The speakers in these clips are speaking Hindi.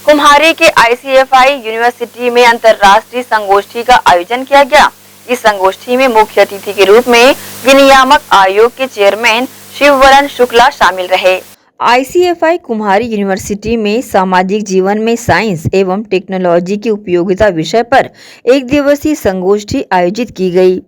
कुम्हारी के ICFI यूनिवर्सिटी में अंतर्राष्ट्रीय संगोष्ठी का आयोजन किया गया। इस संगोष्ठी में मुख्य अतिथि के रूप में विनियामक आयोग के चेयरमैन शिववरण शुक्ला शामिल रहे। ICFI कुम्हारी यूनिवर्सिटी में सामाजिक जीवन में साइंस एवं टेक्नोलॉजी की उपयोगिता विषय पर एक दिवसीय संगोष्ठी आयोजित की गई।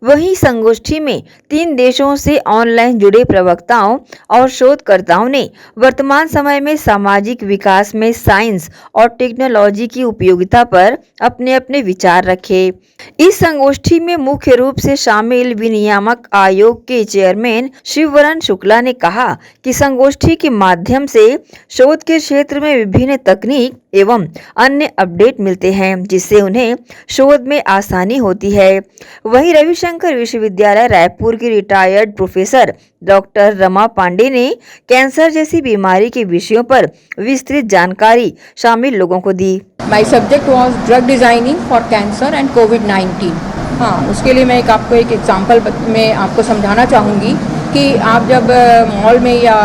वहीं संगोष्ठी में 3 देशों से ऑनलाइन जुड़े प्रवक्ताओं और शोधकर्ताओं ने वर्तमान समय में सामाजिक विकास में साइंस और टेक्नोलॉजी की उपयोगिता पर अपने अपने विचार रखे। इस संगोष्ठी में मुख्य रूप से शामिल विनियामक आयोग के चेयरमैन शिववरण शुक्ला ने कहा कि संगोष्ठी के माध्यम से शोध के क्षेत्र में विभिन्न तकनीक एवं अन्य अपडेट मिलते हैं, जिससे उन्हें शोध में आसानी होती है। वहीं रविशंकर विश्वविद्यालय रायपुर की retired professor doctor Rama Pandey ने कैंसर जैसी बीमारी के विषयों पर विस्तृत जानकारी शामिल लोगों को दी। My subject was drug designing for cancer and कोविड-19। हाँ, उसके लिए मैं आपको एक एग्जाम्पल में आपको समझाना चाहूँगी कि आप जब मॉल में या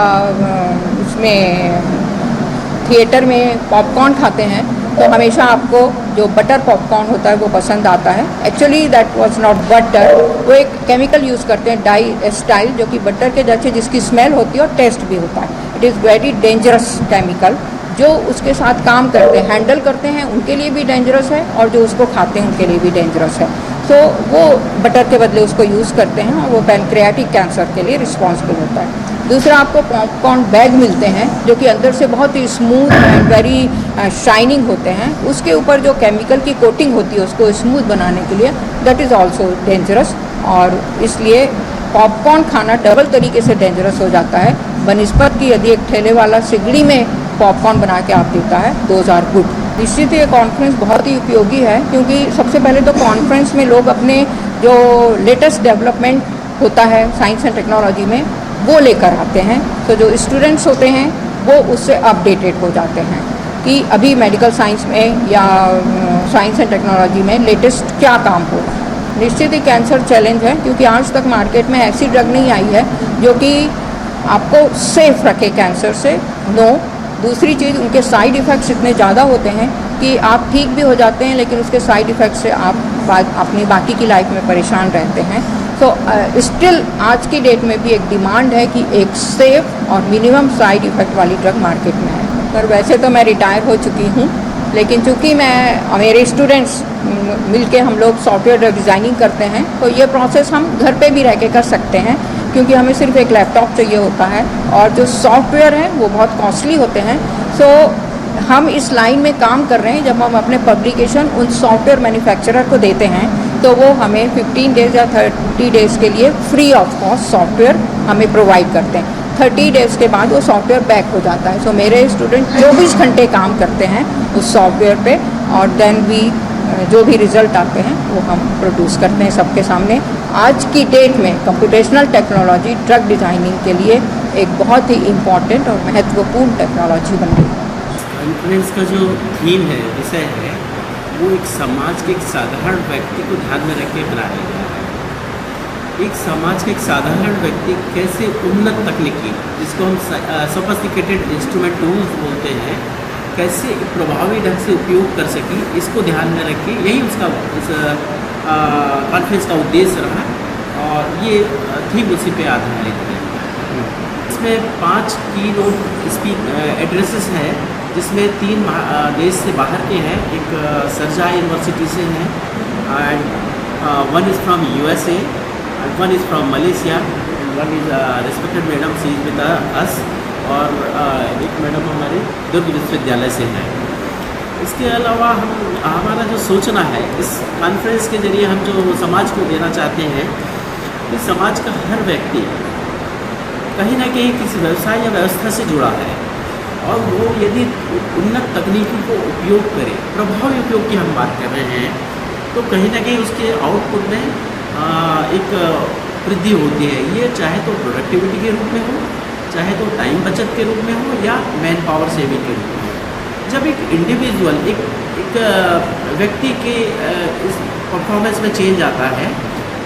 उसमें थिएटर में पॉपकॉर्न खाते हैं तो हमेशा आपको जो बटर पॉपकॉर्न होता है वो पसंद आता है। Actually that was not butter, वो एक केमिकल यूज़ करते हैं डाई स्टाइल, जो कि बटर के जैसे जिसकी स्मेल होती है और टेस्ट भी होता है। It is very dangerous chemical. जो उसके साथ काम करते हैं, हैंडल करते हैं, उनके लिए भी डेंजरस है और जो उसको खाते हैं उनके लिए भी डेंजरस है। तो वो बटर के बदले उसको यूज़ करते हैं और वो पैनक्रियाटिक कैंसर के लिए रिस्पॉन्सिबल होता है। दूसरा, आपको पॉपकॉर्न बैग मिलते हैं जो कि अंदर से बहुत ही स्मूथ एंड वेरी शाइनिंग होते हैं। उसके ऊपर जो केमिकल की कोटिंग होती है उसको स्मूथ बनाने के लिए, दैट इज़ ऑल्सो डेंजरस। और इसलिए पॉपकॉर्न खाना डबल तरीके से डेंजरस हो जाता है बनिस्बत कि यदि एक ठेले वाला सिगड़ी में पॉपकॉर्न बना के आप देता है, दोज आर गुड। निश्चित ये कॉन्फ्रेंस बहुत ही उपयोगी है, क्योंकि सबसे पहले तो कॉन्फ्रेंस में लोग अपने जो लेटेस्ट डेवलपमेंट होता है साइंस एंड टेक्नोलॉजी में वो लेकर आते हैं। तो जो स्टूडेंट्स होते हैं वो उससे अपडेटेड हो जाते हैं कि अभी मेडिकल साइंस में या साइंस एंड टेक्नोलॉजी में लेटेस्ट क्या काम हो रहा है। निश्चित ही कैंसर चैलेंज है, क्योंकि आज तक मार्केट में ऐसी ड्रग नहीं आई है जो कि आपको सेफ रखे कैंसर से। नो। दूसरी चीज़, उनके साइड इफ़ेक्ट्स इतने ज़्यादा होते हैं कि आप ठीक भी हो जाते हैं लेकिन उसके साइड इफ़ेक्ट से आप अपनी बाकी की लाइफ में परेशान रहते हैं। तो स्टिल आज की डेट में भी एक डिमांड है कि एक सेफ और मिनिमम साइड इफ़ेक्ट वाली ड्रग मार्केट में है। पर वैसे तो मैं रिटायर हो चुकी हूँ, लेकिन चूँकि मेरे स्टूडेंट्स मिलके हम लोग सॉफ्टवेयर ड्रग डिज़ाइनिंग करते हैं, तो ये प्रोसेस हम घर पे भी रह के कर सकते हैं, क्योंकि हमें सिर्फ एक लैपटॉप चाहिए होता है और जो सॉफ्टवेयर हैं वो बहुत कॉस्टली होते हैं। सो हम इस लाइन में काम कर रहे हैं। जब हम अपने पब्लिकेशन उन सॉफ्टवेयर मैन्युफैक्चरर को देते हैं तो वो हमें 15 डेज़ या 30 डेज़ के लिए फ्री ऑफ कॉस्ट सॉफ्टवेयर हमें प्रोवाइड करते हैं। 30 डेज़ के बाद वो सॉफ्टवेयर बैक हो जाता है। सो मेरे स्टूडेंट 24 घंटे काम करते हैं उस सॉफ्टवेयर पे और देन भी जो भी रिज़ल्ट आते हैं वो हम प्रोड्यूस करते हैं सबके सामने। आज की डेट में कंप्यूटेशनल टेक्नोलॉजी ड्रग डिज़ाइनिंग के लिए एक बहुत ही इम्पॉर्टेंट और महत्वपूर्ण टेक्नोलॉजी बन गई। कॉन्फ्रेंस का जो थीम है, विषय है, वो एक समाज के एक साधारण व्यक्ति को ध्यान में रख के बनाया गया है। एक समाज के एक साधारण व्यक्ति कैसे उन्नत तकनीकी, जिसको हम सोफिस्टिकेटेड इंस्ट्रूमेंट टूल्स बोलते हैं, कैसे प्रभावी ढंग से उपयोग कर सके, इसको ध्यान में रख के यही उसका कॉन्फ्रेंस का उद्देश्य रहा और ये थीम उसी पे आधारित है। इसमें 5 की नोट एड्रेसेस हैं, जिसमें 3 देश से बाहर के हैं। एक सरजा यूनिवर्सिटी से हैं and one is from USA and one is from Malaysia, one is respected madam she is with us, और एक मैडम हमारे दुर्ग विश्वविद्यालय से हैं। इसके अलावा हमारा जो सोचना है इस कॉन्फ्रेंस के जरिए हम जो समाज को देना चाहते हैं कि समाज का हर व्यक्ति कहीं ना कहीं किसी व्यवसाय या व्यवस्था से जुड़ा है और वो यदि उन्नत तकनीकी को उपयोग करे, प्रभावी उपयोग की हम बात कर रहे हैं, तो कहीं ना कहीं उसके आउटपुट में एक वृद्धि होती है। ये चाहे तो प्रोडक्टिविटी के रूप में हो, चाहे तो टाइम बचत के रूप में हो या मैन पावर सेविंग के रूप में हो। जब एक इंडिविजुअल एक व्यक्ति के इस परफॉर्मेंस में चेंज आता है,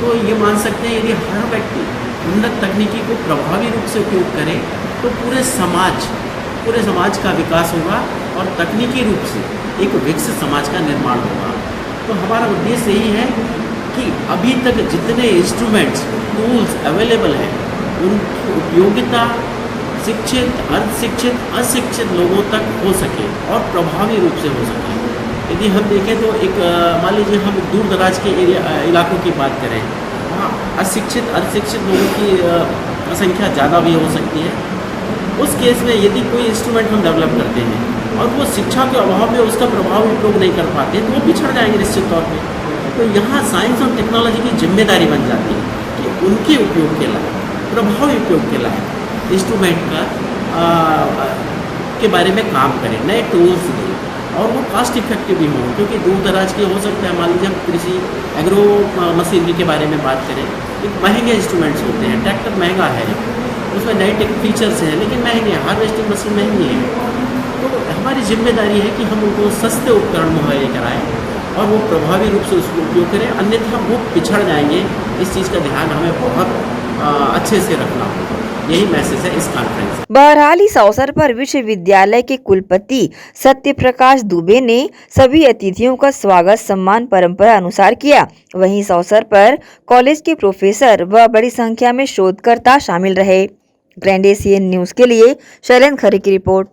तो ये मान सकते हैं यदि हर व्यक्ति उन्नत तकनीकी को प्रभावी रूप से उपयोग करे तो पूरे समाज का विकास होगा और तकनीकी रूप से एक विकसित समाज का निर्माण होगा। तो हमारा उद्देश्य यही है कि अभी तक जितने इंस्ट्रूमेंट्स टूल्स अवेलेबल हैं उनकी उपयोगिता शिक्षित, अर्धशिक्षित, अशिक्षित लोगों तक हो सके और प्रभावी रूप से हो सके। यदि हम देखें तो एक मान लीजिए हम दूर दराज के इलाकों की बात करें, वहाँ अशिक्षित अर्धशिक्षित लोगों की संख्या ज़्यादा भी हो सकती है। उस केस में यदि कोई इंस्ट्रूमेंट हम डेवलप करते हैं और वो शिक्षा के अभाव में उसका प्रभावी उपयोग नहीं कर पाते तो वो पिछड़ जाएंगे निश्चित तौर पे। तो यहाँ साइंस और टेक्नोलॉजी की जिम्मेदारी बन जाती है कि उनके उपयोग के लायक, प्रभावी उपयोग के लायक इंस्ट्रूमेंट का के बारे में काम करें, नए टूल्स दें और वो कास्ट इफेक्टिव भी हों, क्योंकि दूर दराज के हो सकता है। मान लीजिए हम कृषि एग्रो मशीनरी के बारे में बात करें, एक महंगे इंस्ट्रूमेंट्स होते हैं, ट्रैक्टर महंगा है, उसमें नए टेक फीचर्स हैं लेकिन महंगे हैं, हार्वेस्टिंग मशीन महंगी है। तो हमारी जिम्मेदारी है कि हम उनको सस्ते उपकरण मुहैया कराएं और वो प्रभावी रूप से उसको उपयोग करें, अन्यथा वो पिछड़ जाएंगे। इस चीज़ का ध्यान हमें बहुत अच्छे से रखना होगा। यही मैसेज है इस कॉन्फ्रेंस। बहरहाल इस अवसर पर विश्वविद्यालय के कुलपति सत्य प्रकाश दुबे ने सभी अतिथियों का स्वागत सम्मान परंपरा अनुसार किया। वहीं इस अवसर पर कॉलेज के प्रोफेसर व बड़ी संख्या में शोधकर्ता शामिल रहे। ग्रैंड एशियन न्यूज के लिए शैलेंद्र खरे की रिपोर्ट।